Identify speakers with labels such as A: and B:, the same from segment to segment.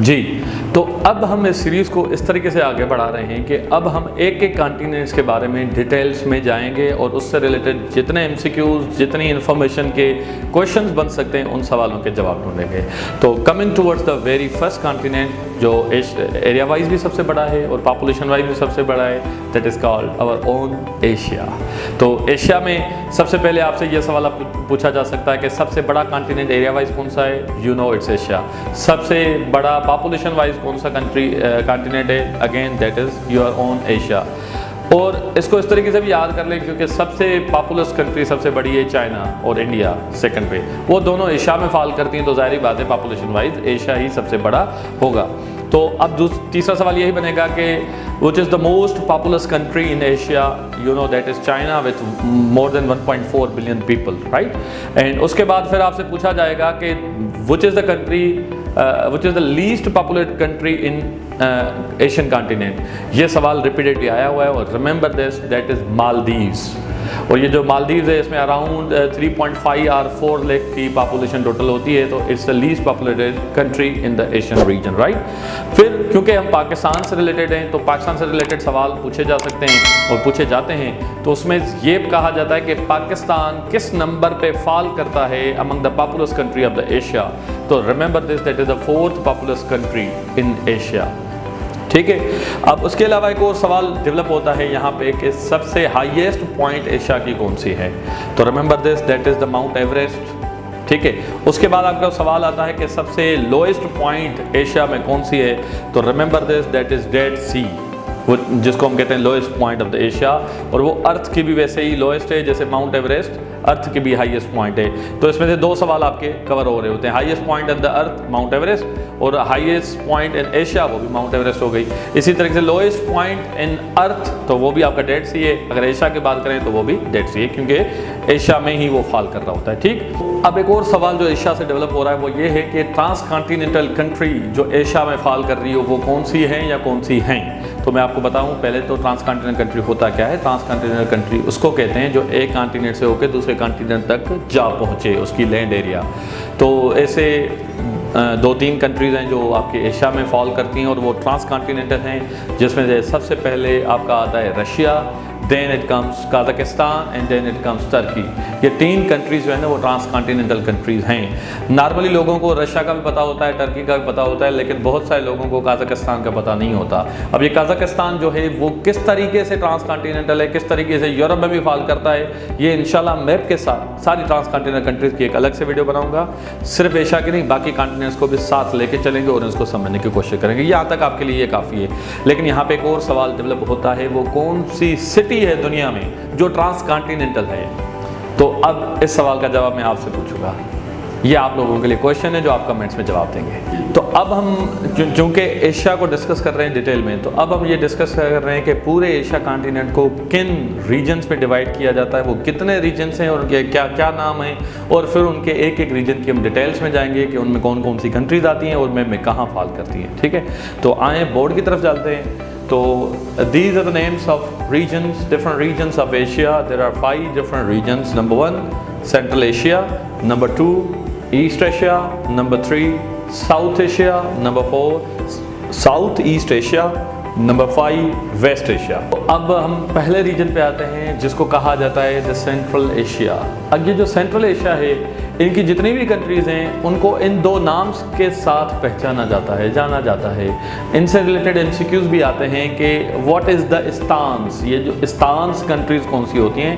A: जी, तो अब हम इस सीरीज़ को इस तरीके से आगे बढ़ा रहे हैं कि अब हम एक एक कॉन्टिनेंट्स के बारे में डिटेल्स में जाएंगे और उससे रिलेटेड जितने एमसीक्यूज़, जितनी इन्फॉर्मेशन के क्वेश्चंस बन सकते हैं उन सवालों के जवाब ढूंढेंगे। तो coming towards the very first continent जो एरिया वाइज भी सबसे बड़ा है और पॉपुलेशन वाइज भी सबसे बड़ा है, that is called our own Asia. तो एशिया में सबसे पहले आपसे ये सवाल पूछा जा सकता है कि सबसे बड़ा कॉन्टिनेंट एरिया वाइज कौन सा है? You know it's Asia. सबसे बड़ा पॉपुलेशन वाइज कौन सा कॉन्टिनेंट है? Again that is your own Asia. और इसको इस तरीके से भी याद कर लें क्योंकि सबसे पॉपुलस कंट्री सबसे बड़ी है चाइना और इंडिया सेकंड पे, वो दोनों एशिया में फॉल करती हैं, तो ज़ाहिर बात है पॉपुलेशन वाइज एशिया ही सबसे बड़ा होगा। तो अब तीसरा सवाल यही बनेगा कि which is the most populous country in Asia? You know that is China with more than 1.4 billion people, right. And उसके बाद फिर आपसे पूछा जाएगा कि which is the country which is the least populated country in Asian continent. ये सवाल repeatedly आया हुआ है और remember this, that is Maldives. और ये जो मालदीव्स है इसमें अराउंड 3.5 और 4 लाख की पॉपुलेशन टोटल होती है, तो it's the least populated country in the Asian region, right. फिर क्योंकि हम पाकिस्तान से रिलेटेड हैं तो पाकिस्तान से रिलेटेड सवाल पूछे जा सकते हैं और पूछे जाते हैं, तो उसमें ये कहा जाता है कि पाकिस्तान किस नंबर पे फॉल करता है among the populous country of the Asia. तो remember this, that is the 4th populous country in Asia, ठीक है। अब उसके अलावा एक और सवाल डेवलप होता है यहाँ पे कि सबसे हाईएस्ट पॉइंट एशिया की कौन सी है? तो remember this, that is the mount Everest, ठीक है। उसके बाद आपका सवाल आता है कि सबसे लोएस्ट पॉइंट एशिया में कौन सी है? तो remember this, that is dead sea, वो जिसको हम कहते हैं lowest point of the Asia, और वो अर्थ की भी वैसे ही लोएस्ट है जैसे माउंट एवरेस्ट अर्थ की भी हाईएस्ट पॉइंट है। तो इसमें से 2 सवाल आपके कवर हो रहे होते हैं, highest point of the earth mount Everest और हाईएस्ट पॉइंट इन एशिया वो भी माउंट एवरेस्ट हो गई। इसी तरीके से लोएस्ट पॉइंट इन अर्थ तो वो भी आपका डेड सी है, अगर एशिया की बात करें तो वो भी डेड सी है क्योंकि एशिया में ही वो फॉल कर रहा होता है, ठीक। अब एक और सवाल जो एशिया से डेवलप हो रहा है वो ये है कि ट्रांस कॉन्टिनेंटल कंट्री जो एशिया में फॉल कर रही हो वो कौन सी है या कौन सी हैं? तो मैं आपको बताऊं पहले तो ट्रांस कॉन्टिनेंटल कंट्री होता क्या है। ट्रांस कॉन्टिनेंटल कंट्री उसको कहते हैं जो एक कॉन्टिनेंट से होकर दूसरे कॉन्टिनेंट तक जा पहुँचे, उसकी लैंड एरिया। तो ऐसे 2-3 कंट्रीज़ हैं जो आपके एशिया में फॉल करती हैं और वो ट्रांस कॉन्टिनेंटल हैं, जिसमें से सबसे पहले आपका आता है Russia, then it comes Kazakhstan and then it comes Turkey. ये 3 कंट्रीज़ जो है ना वो ट्रांस कॉन्टिनेंटल कंट्रीज़ हैं। नॉर्मली लोगों को रशिया का भी पता होता है, टर्की का भी पता होता है, लेकिन बहुत सारे लोगों को काज़ाकिस्तान का पता नहीं होता। अब ये काज़ाकिस्तान जो है वो किस तरीके से ट्रांस कॉन्टिनेंटल है, किस तरीके से यूरोप में भी फॉल करता है, ये इंशाल्लाह मैप के साथ सारी ट्रांस कॉन्टिनेंटल कंट्रीज़ की एक अलग से वीडियो बनाऊँगा। सिर्फ एशिया की नहीं, बाकी कॉन्टिनेंट्स को भी साथ लेके चलेंगे और इसको समझने की कोशिश करेंगे। यहाँ तक आपके लिए ये काफ़ी है। लेकिन यहाँ पर एक और सवाल डेवलप होता है, वो कौन सी सिटी है दुनिया में जो ट्रांस कॉन्टिनेंटल है? तो अब इस सवाल का जवाब मैं आपसे पूछूंगा, ये आप लोगों के लिए क्वेश्चन है जो आप कमेंट्स में जवाब देंगे। तो अब हम चूंकि एशिया को डिस्कस कर रहे हैं डिटेल में, तो अब हम ये डिस्कस कर रहे हैं कि पूरे एशिया कॉन्टिनेंट को किन रीजन्स में डिवाइड किया जाता है, वो कितने रीजन्स हैं और उनके क्या क्या नाम हैं, और फिर उनके एक एक रीजन की हम डिटेल्स में जाएंगे कि उनमें कौन कौन सी कंट्रीज आती हैं और में कहाँ फॉल करती हैं, ठीक है। तो आए बोर्ड की तरफ चलते हैं। तो these are the names of regions, different regions of Asia. There are 5 different regions. Number 1, Central Asia. Number 2, East Asia. Number 3, South Asia. Number 4, Southeast Asia. Number 5, West Asia. अब हम पहले रीजन पे आते हैं जिसको कहा जाता है द सेंट्रल एशिया। अब ये जो सेंट्रल एशिया है, इनकी जितनी भी कंट्रीज़ हैं उनको इन 2 नाम्स के साथ पहचाना जाता है, जाना जाता है। इनसे रिलेटेड एमसीक्यूज़ भी आते हैं कि व्हाट इज़ द स्टांस, ये जो स्टांस कंट्रीज़ कौन सी होती हैं,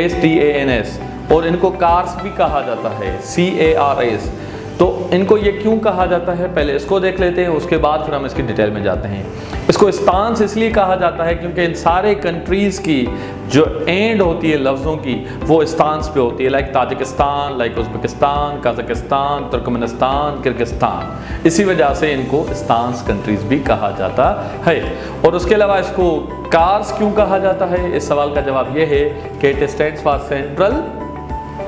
A: STANS, और इनको कार्स भी कहा जाता है, CARS। तो इनको ये क्यों कहा जाता है, पहले इसको देख लेते हैं, उसके बाद फिर हम इसकी डिटेल में जाते हैं। इसको स्टांस इसलिए कहा जाता है क्योंकि इन सारे कंट्रीज़ की जो एंड होती है लफ्ज़ों की वो स्टांस पे होती है, like Tajikistan, like Uzbekistan, Kazakhstan, Turkmenistan, Kyrgyzstan. इसी वजह से इनको स्टांस कंट्रीज़ भी कहा जाता है। और उसके अलावा इसको कार्स क्यों कहा जाता है, इस सवाल का जवाब ये है कि it stands for central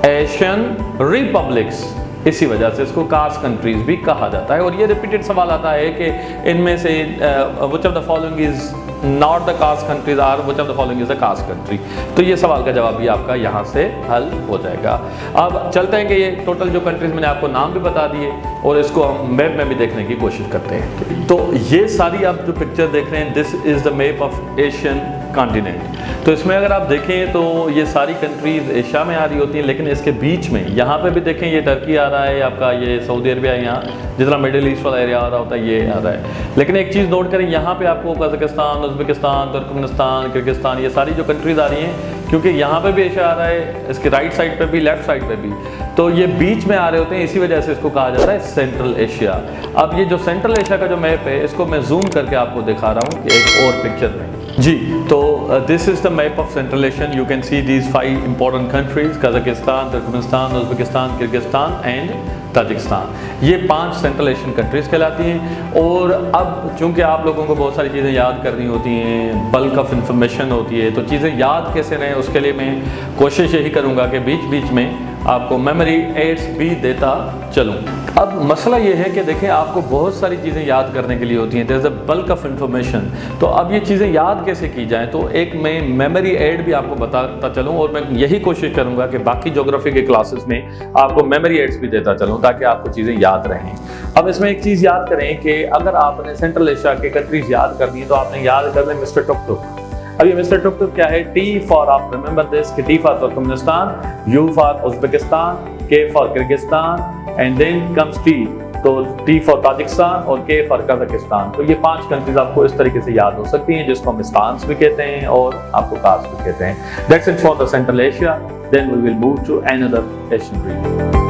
A: Asian republics. इसी वजह से इसको कास्ट कंट्रीज भी कहा जाता है। और ये रिपीटेड सवाल आता है कि इनमें से which of the following is not the cast countries or which of the following is the cast country. तो ये सवाल का जवाब भी आपका यहाँ से हल हो जाएगा। अब चलते हैं कि ये टोटल जो कंट्रीज मैंने आपको नाम भी बता दिए और इसको हम मैप में भी देखने की कोशिश करते हैं। तो ये सारी आप जो पिक्चर देख रहे हैं, this is the map of Asian continent. तो इसमें अगर आप देखें तो ये सारी कंट्रीज एशिया में आ रही होती हैं, लेकिन इसके बीच में यहाँ पे भी देखें ये टर्की आ रहा है आपका, ये सऊदी अरबिया, यहाँ जितना मिडिल ईस्ट वाला एरिया आ रहा होता है ये आ रहा है। लेकिन एक चीज़ नोट करें, यहाँ पे आपको कजाकिस्तान, उज़्बेकिस्तान, तुर्कमेनिस्तान, किर्गिस्तान, ये सारी जो कंट्रीज आ रही हैं, क्योंकि यहाँ पे भी एशिया आ रहा है, इसके राइट साइड पे भी, लेफ्ट साइड पे भी, तो ये बीच में आ रहे होते हैं, इसी वजह से इसको कहा जाता है सेंट्रल एशिया। अब ये जो सेंट्रल एशिया का जो मैप है, इसको मैं जूम करके आपको दिखा रहा हूँ एक और पिक्चर में जी। तो this is the map of central Asian. You can see these 5 important countries, Kazakhstan, Turkmenistan, Uzbekistan, Kyrgyzstan and Tajikistan. ये 5 सेंट्रल एशियन कंट्रीज़ कहलाती हैं। और अब चूंकि आप लोगों को बहुत सारी चीज़ें याद करनी होती हैं, बल्क ऑफ इंफॉर्मेशन होती है, तो चीज़ें याद कैसे रहें उसके लिए मैं कोशिश यही करूँगा कि बीच बीच में आपको मेमोरी एड्स भी देता चलूँ। अब मसला ये है कि देखें, आपको बहुत सारी चीज़ें याद करने के लिए होती हैं, there is a bulk of information. तो अब ये चीज़ें याद कैसे की जाएँ, तो एक मैं मेमोरी एड भी आपको बताता चलूँ, और मैं यही कोशिश करूँगा कि बाकी ज्योग्राफी के क्लासेस में आपको मेमोरी एड्स भी देता चलूँ ताकि आपको चीज़ें याद रहें। अब इसमें एक चीज़ याद करें कि अगर आपने सेंट्रल एशिया के कंट्रीज याद करनी है तो आपने याद कर लें मिस्टर टुक टुक। अब ये मिस्टर टुक टुक क्या है? टी फॉर, आप रिमेंबर दिस, कि T for Turkmenistan, U for Uzbekistan, K for Kyrgyzstan and then comes T, तो टी फॉर ताजिकिस्तान और के फॉर कजाकिस्तान। तो ये 5 कंट्रीज आपको इस तरीके से याद हो सकती हैं, जिसको हम स्टांस भी कहते हैं और आपको कास्ट भी कहते हैं। That's it for the Central Asia. Then we will move to another Asian reason.